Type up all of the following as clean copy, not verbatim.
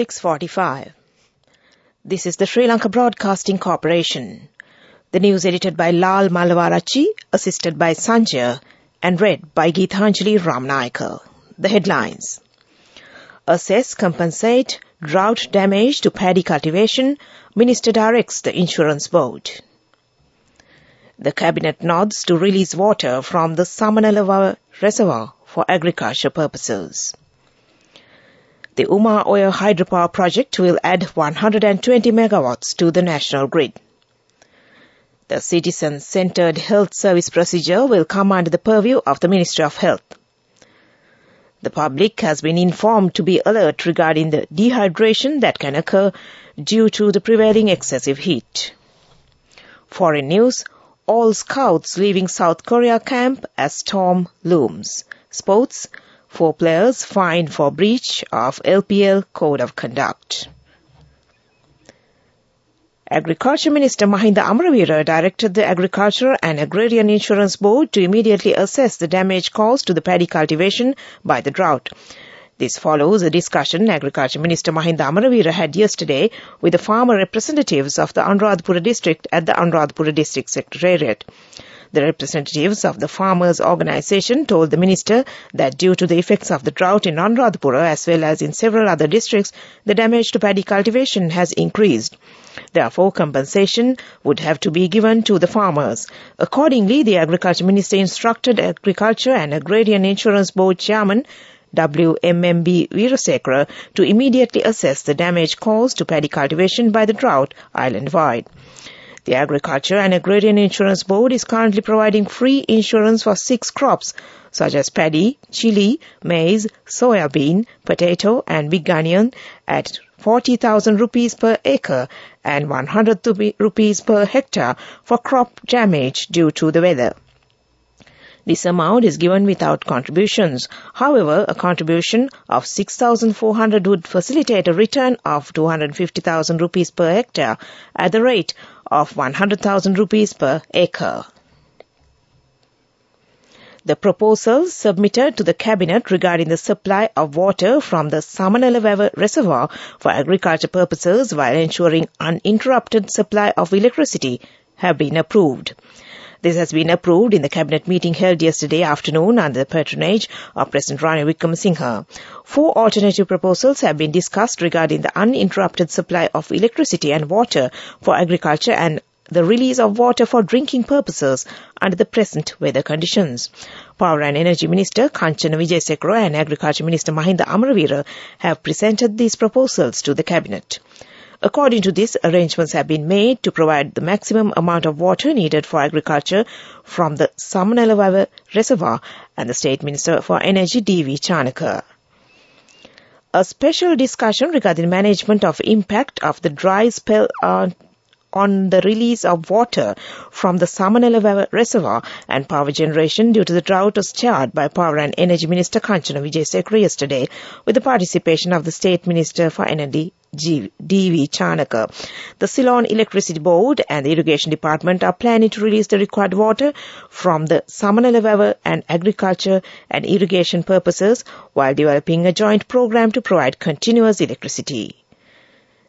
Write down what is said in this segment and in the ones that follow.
6:45. This is the Sri Lanka Broadcasting Corporation. The news edited by Lal Malavarachi, assisted by Sanjay, and read by Geethanjali Ramnayaka. The headlines. Assess, compensate, drought damage to paddy cultivation, Minister directs the Insurance Board. The Cabinet nods to release water from the Samanalawa Reservoir for agriculture purposes. The Uma Oya hydropower project will add 120 megawatts to the national grid. The citizen-centered health service procedure will come under the purview of the Ministry of Health. The public has been informed to be alert regarding the dehydration that can occur due to the prevailing excessive heat. Foreign news, all scouts leaving South Korea camp as storm looms. Sports, 4 players fined for breach of LPL Code of Conduct. Agriculture Minister Mahinda Amaravira directed the Agriculture and Agrarian Insurance Board to immediately assess the damage caused to the paddy cultivation by the drought. This follows a discussion Agriculture Minister Mahinda Amaravira had yesterday with the farmer representatives of the Anuradhapura district at the Anuradhapura district secretariat. The representatives of the farmers' organisation told the minister that due to the effects of the drought in Anuradhapura as well as in several other districts, the damage to paddy cultivation has increased. Therefore, compensation would have to be given to the farmers. Accordingly, the Agriculture Minister instructed Agriculture and Agrarian Insurance Board Chairman WMMB Veerasekara to immediately assess the damage caused to paddy cultivation by the drought island-wide. The Agriculture and Agrarian Insurance Board is currently providing free insurance for 6 crops such as paddy, chili, maize, soya bean, potato and big onion at 40,000 rupees per acre and 100 rupees per hectare for crop damage due to the weather. This amount is given without contributions. However, a contribution of 6,400 would facilitate a return of 250,000 rupees per hectare at the rate of 100,000 rupees per acre. The proposals submitted to the Cabinet regarding the supply of water from the Samanalawa Reservoir for agriculture purposes while ensuring uninterrupted supply of electricity have been approved. This has been approved in the Cabinet meeting held yesterday afternoon under the patronage of President Ranil Wickremesinghe. 4 alternative proposals have been discussed regarding the uninterrupted supply of electricity and water for agriculture and the release of water for drinking purposes under the present weather conditions. Power and Energy Minister Kanchana Wijesekara and Agriculture Minister Mahinda Amaravira have presented these proposals to the Cabinet. According to this, arrangements have been made to provide the maximum amount of water needed for agriculture from the Samanalawa Reservoir and the State Minister for Energy D.V. Chanaka. A special discussion regarding the management of impact of the dry spell on the release of water from the Samanalawa Reservoir and power generation due to the drought was chaired by Power and Energy Minister Kanchana Wijesekara yesterday with the participation of the State Minister for Energy D.V. Chanaka. The Ceylon Electricity Board and the Irrigation Department are planning to release the required water from the Samanalawa and agriculture and irrigation purposes while developing a joint program to provide continuous electricity.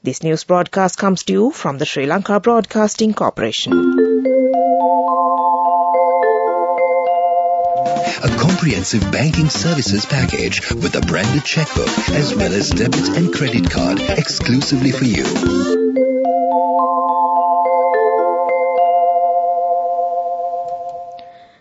This news broadcast comes to you from the Sri Lanka Broadcasting Corporation. A comprehensive banking services package with a branded checkbook as well as debit and credit card exclusively for you.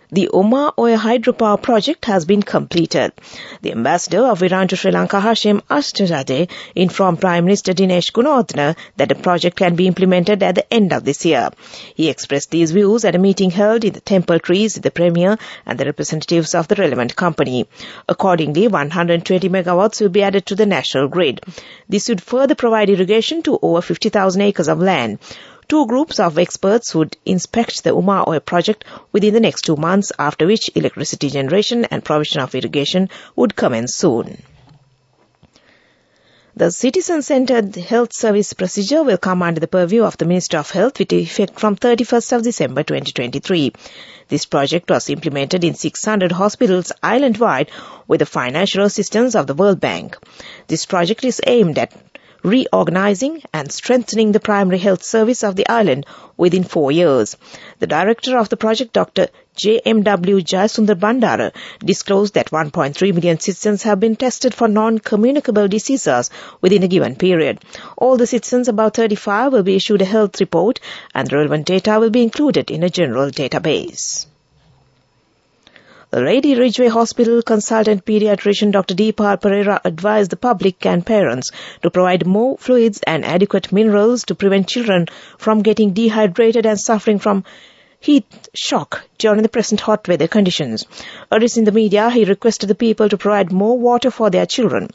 The Uma Oya hydropower project has been completed. The ambassador of Iran to Sri Lanka, Hashim Ashtazadeh, informed Prime Minister Dinesh Gunawardena that the project can be implemented at the end of this year. He expressed these views at a meeting held in the Temple Trees with the Premier and the representatives of the relevant company. Accordingly, 120 megawatts will be added to the national grid. This would further provide irrigation to over 50,000 acres of land. 2 groups of experts would inspect the Uma Oya project within the next 2 months, after which electricity generation and provision of irrigation would commence soon. The citizen-centered health service procedure will come under the purview of the Ministry of Health with effect from 31st of December 2023. This project was implemented in 600 hospitals island-wide with the financial assistance of the World Bank. This project is aimed at reorganizing and strengthening the primary health service of the island within 4 years. The director of the project, Dr. JMW Jayasundar Bandara, disclosed that 1.3 million citizens have been tested for non-communicable diseases within a given period. All the citizens above 35 will be issued a health report, and the relevant data will be included in a general database. The Lady Ridgeway Hospital consultant pediatrician Dr. Deepal Pereira advised the public and parents to provide more fluids and adequate minerals to prevent children from getting dehydrated and suffering from heat shock during the present hot weather conditions. Addressing the media, he requested the people to provide more water for their children.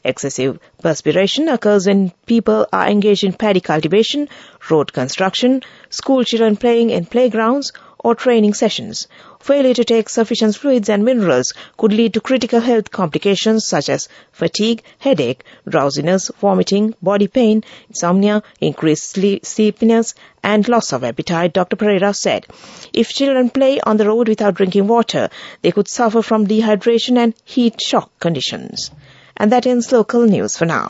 Excessive perspiration occurs when people are engaged in paddy cultivation, road construction, school children playing in playgrounds, or training sessions. Failure to take sufficient fluids and minerals could lead to critical health complications such as fatigue, headache, drowsiness, vomiting, body pain, insomnia, increased sleepiness, and loss of appetite, Dr. Pereira said. If children play on the road without drinking water, they could suffer from dehydration and heat shock conditions. And that ends local news for now.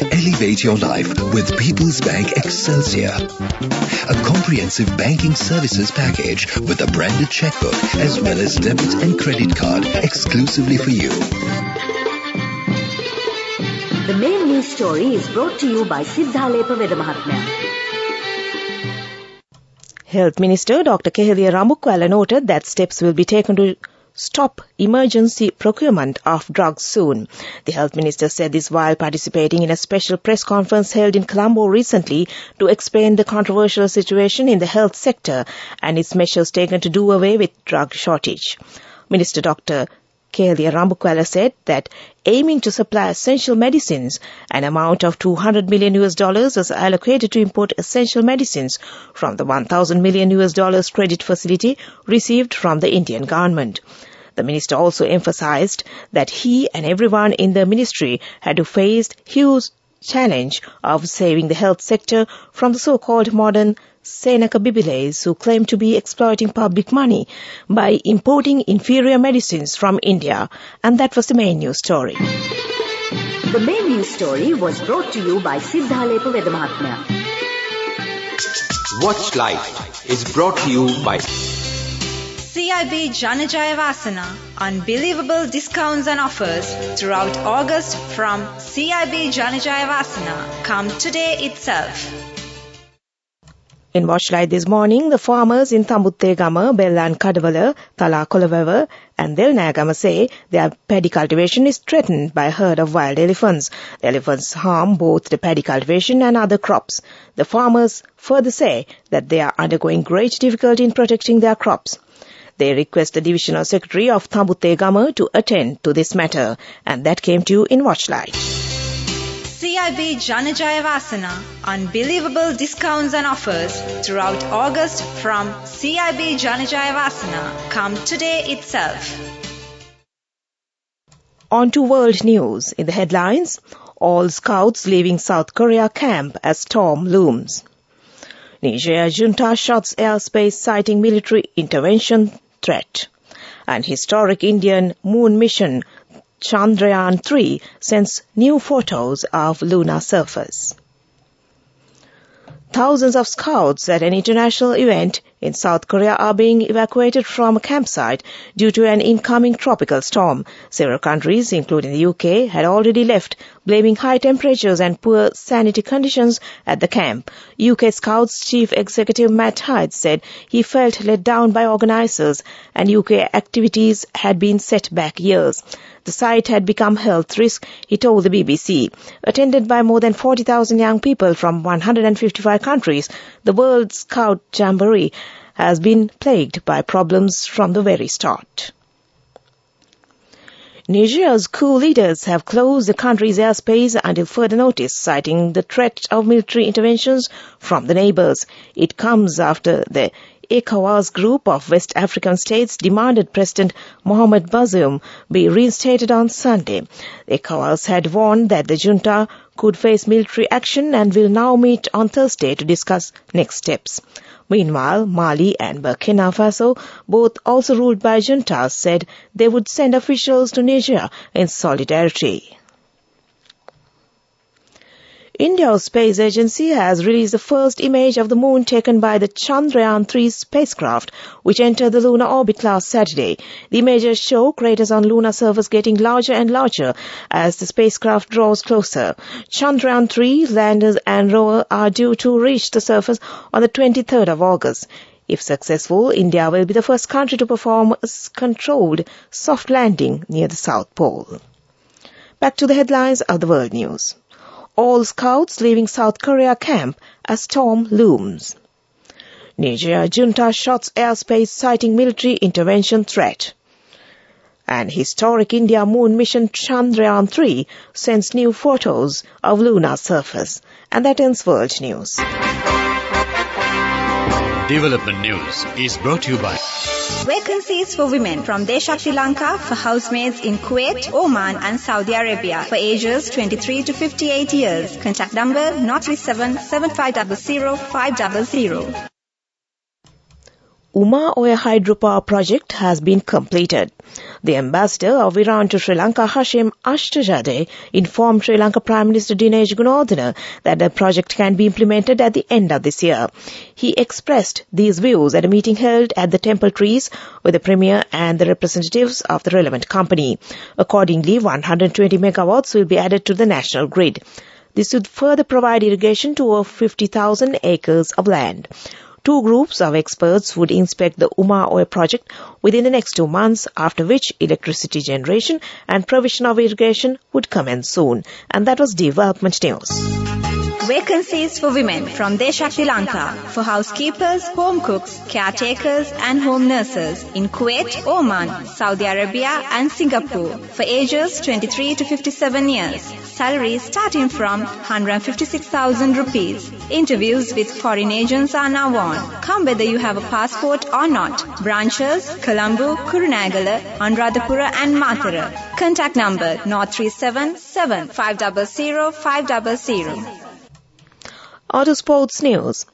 Elevate your life with People's Bank Excelsior. A comprehensive banking services package with a branded checkbook as well as debit and credit card exclusively for you. The main news story is brought to you by Siddhalepa Vedamahatmya. Health Minister Dr. Keheliya Ramukwala noted that steps will be taken to stop emergency procurement of drugs soon. The Health Minister said this while participating in a special press conference held in Colombo recently to explain the controversial situation in the health sector and its measures taken to do away with drug shortage. Minister Dr. Keheliya Ramukwala said that aiming to supply essential medicines, an amount of $200 million was allocated to import essential medicines from the $1,000 million credit facility received from the Indian government. The minister also emphasized that he and everyone in the ministry had to face huge challenge of saving the health sector from the so-called modern Senaka Bibiles who claim to be exploiting public money by importing inferior medicines from India. And that was the main news story. The main news story was brought to you by Siddhalepa Vedamahatmya. Watch Life is brought to you by CIB Janajaya Vasana. Unbelievable discounts and offers throughout August from CIB Janajaya Vasana. Come today itself. In Watchlight this morning, the farmers in Tambuttegama, Bellan Kadavala, Tala Kolavawa and Delnagama say their paddy cultivation is threatened by a herd of wild elephants. The elephants harm both the paddy cultivation and other crops. The farmers further say that they are undergoing great difficulty in protecting their crops. They request the Divisional Secretary of Tambuttegama to attend to this matter. And that came to you in Watchlight. CIB Janajaya Vasana. Unbelievable discounts and offers throughout August from CIB Janajaya Vasana. Come today itself. On to world news. In the headlines, all scouts leaving South Korea camp as storm looms. Niger junta shuts airspace citing military intervention threat. And historic Indian moon mission Chandrayaan-3 sends new photos of lunar surface. Thousands of scouts at an international event in South Korea are being evacuated from a campsite due to an incoming tropical storm. Several countries, including the UK, had already left, blaming high temperatures and poor sanitary conditions at the camp. UK Scouts Chief Executive Matt Hyde said he felt let down by organisers and UK activities had been set back years. The site had become health risk, he told the BBC. Attended by more than 40,000 young people from 155 countries, the World Scout Jamboree has been plagued by problems from the very start. Nigeria's coup leaders have closed the country's airspace until further notice, citing the threat of military interventions from the neighbours. It comes after the ECOWAS group of West African states demanded President Mohamed Bazoum be reinstated on Sunday. ECOWAS had warned that the junta could face military action and will now meet on Thursday to discuss next steps. Meanwhile, Mali and Burkina Faso, both also ruled by juntas, said they would send officials to Niger in solidarity. India's space agency has released the first image of the moon taken by the Chandrayaan-3 spacecraft, which entered the lunar orbit last Saturday. The images show craters on lunar surface getting larger and larger as the spacecraft draws closer. Chandrayaan-3 landers and rover are due to reach the surface on the 23rd of August. If successful, India will be the first country to perform a controlled soft landing near the South Pole. Back to the headlines of the world news. All scouts leaving South Korea camp as storm looms. Nigeria junta shuts airspace citing military intervention threat. And historic India moon mission Chandrayaan-3 sends new photos of lunar surface. And that ends World News. Development News is brought to you by Vacancies for women from Desha Sri Lanka for housemaids in Kuwait, Oman and Saudi Arabia for ages 23 to 58 years. Contact number 037 7500 500. Uma Oya hydropower project has been completed. The ambassador of Iran to Sri Lanka, Hashim Ashtajade, informed Sri Lanka Prime Minister Dinesh Gunawardena that the project can be implemented at the end of this year. He expressed these views at a meeting held at the Temple Trees with the Premier and the representatives of the relevant company. Accordingly, 120 megawatts will be added to the national grid. This would further provide irrigation to over 50,000 acres of land. 2 groups of experts would inspect the Uma Oya project within the next 2 months, after which electricity generation and provision of irrigation would commence soon. And that was Development News. Vacancies for women from Desha Sri Lanka for housekeepers, home cooks, caretakers and home nurses in Kuwait, Oman, Saudi Arabia and Singapore for ages 23 to 57 years. Salaries starting from 156,000 rupees. Interviews with foreign agents are now on. Come whether you have a passport or not. Branches, Colombo, Kurunagala, Anuradhapura and Matara. Contact number 037 500 500. On to sports news.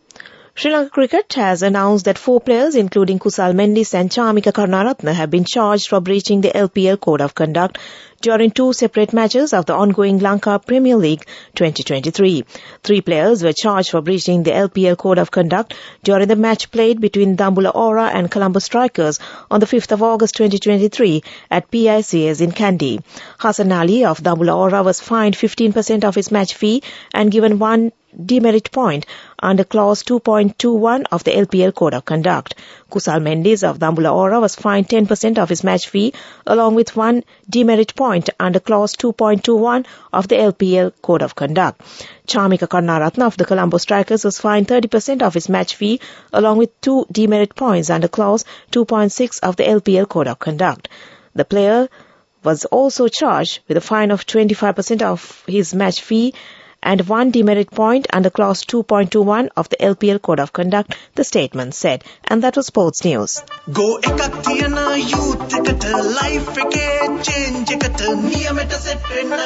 Sri Lanka Cricket has announced that 4 players, including Kusal Mendis and Chamika Karunaratne, have been charged for breaching the LPL Code of Conduct during 2 separate matches of the ongoing Lanka Premier League 2023. 3 players were charged for breaching the LPL Code of Conduct during the match played between Dambulla Ora and Colombo Strikers on the 5th of August 2023 at PICS in Kandy. Hassan Ali of Dambulla Ora was fined 15% of his match fee and given 1 demerit point under clause 2.21 of the LPL Code of Conduct. Kusal Mendis of Dambulla Ora was fined 10% of his match fee along with 1 demerit point under clause 2.21 of the LPL Code of Conduct. Chamika Karunaratne of the Colombo Strikers was fined 30% of his match fee along with 2 demerit points under clause 2.6 of the LPL Code of Conduct. The player was also charged with a fine of 25% of his match fee and 1 demerit point under clause 2.21 of the LPL Code of Conduct, the statement said. And that was sports news. Go ekak tiyana youth ekata life ekේ change ekata niyamata set wenna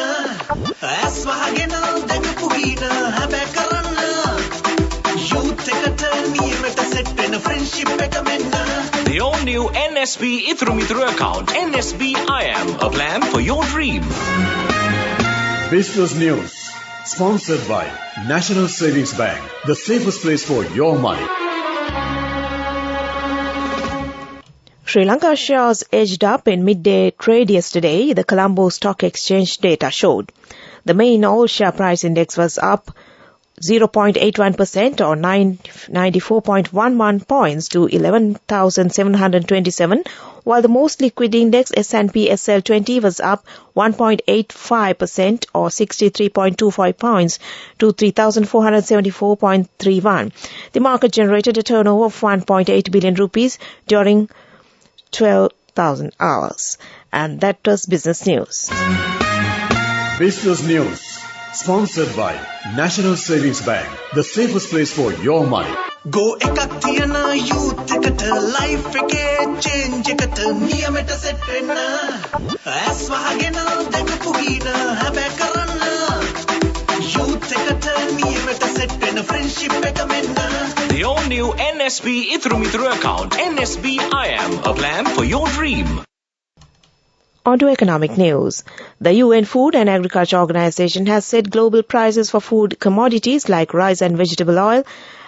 as wahagena dagapu hina habe karanna youth ekata niyamata set wenna friendship එක menna. The all new NSB Ithru Mithru account, NSB IM, a plan for your dream. Business News. Sponsored by National Savings Bank, the safest place for your money. Sri Lanka shares edged up in midday trade yesterday, the Colombo Stock Exchange data showed. The main all-share price index was up 0.81% or 94.11 points to 11,727, while the most liquid index S&P SL20 was up 1.85% or 63.25 points to 3,474.31. The market generated a turnover of 1.8 billion rupees during 12,000 hours. And that was business news. Business News. Sponsored by National Savings Bank, the safest place for your money. Go ekak tiyana youth ekata life ekේ change ekata niyamata set wenna as wahagena dagapu hina habe karanna youth ekata niyamata set wenna friendship එක menna. The all new NSB Ithru Mithru account, NSB IM, a plan for your dream. On to economic news. The UN Food and Agriculture Organization has said global prices for food commodities like rice and vegetable oil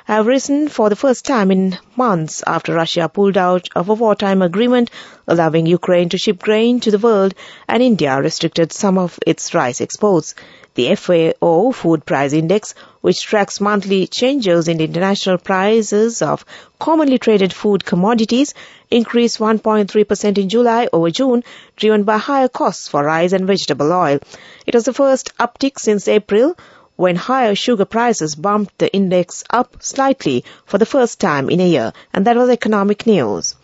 have risen for the first time in months after Russia pulled out of a wartime agreement allowing Ukraine to ship grain to the world and India restricted some of its rice exports. The FAO Food Price Index, which tracks monthly changes in international prices of commonly traded food commodities, increased 1.3% in July over June, driven by higher costs for rice and vegetable oil. It was the first uptick since April, when higher sugar prices bumped the index up slightly for the first time in a year. And that was economic news.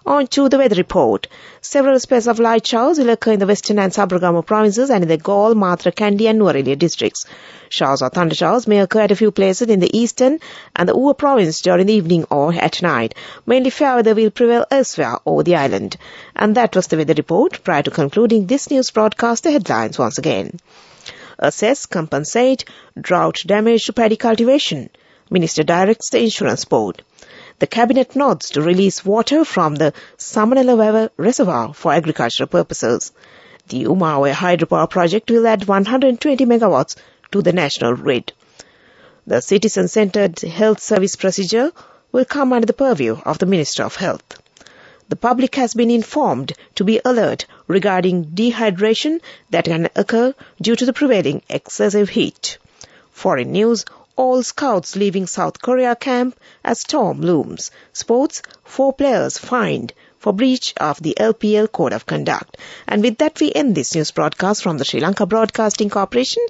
On to the weather report. Several spells of light showers will occur in the western and Sabragama provinces and in the Gaul, Matra, Kandy and Nuwara districts. Showers or thundershowers may occur at a few places in the eastern and the Uva province during the evening or at night. Mainly fair weather will prevail elsewhere over the island. And that was the weather report. Prior to concluding this news broadcast, the headlines once again. Assess, compensate, drought damage to paddy cultivation. Minister directs the Insurance Board. The Cabinet nods to release water from the Samanala Reservoir for agricultural purposes. The Umawe hydropower project will add 120 megawatts to the national grid. The citizen-centered health service procedure will come under the purview of the Minister of Health. The public has been informed to be alert regarding dehydration that can occur due to the prevailing excessive heat. Foreign news. All scouts leaving South Korea camp as storm looms. Sports, 4 players fined for breach of the LPL Code of Conduct. And with that, we end this news broadcast from the Sri Lanka Broadcasting Corporation.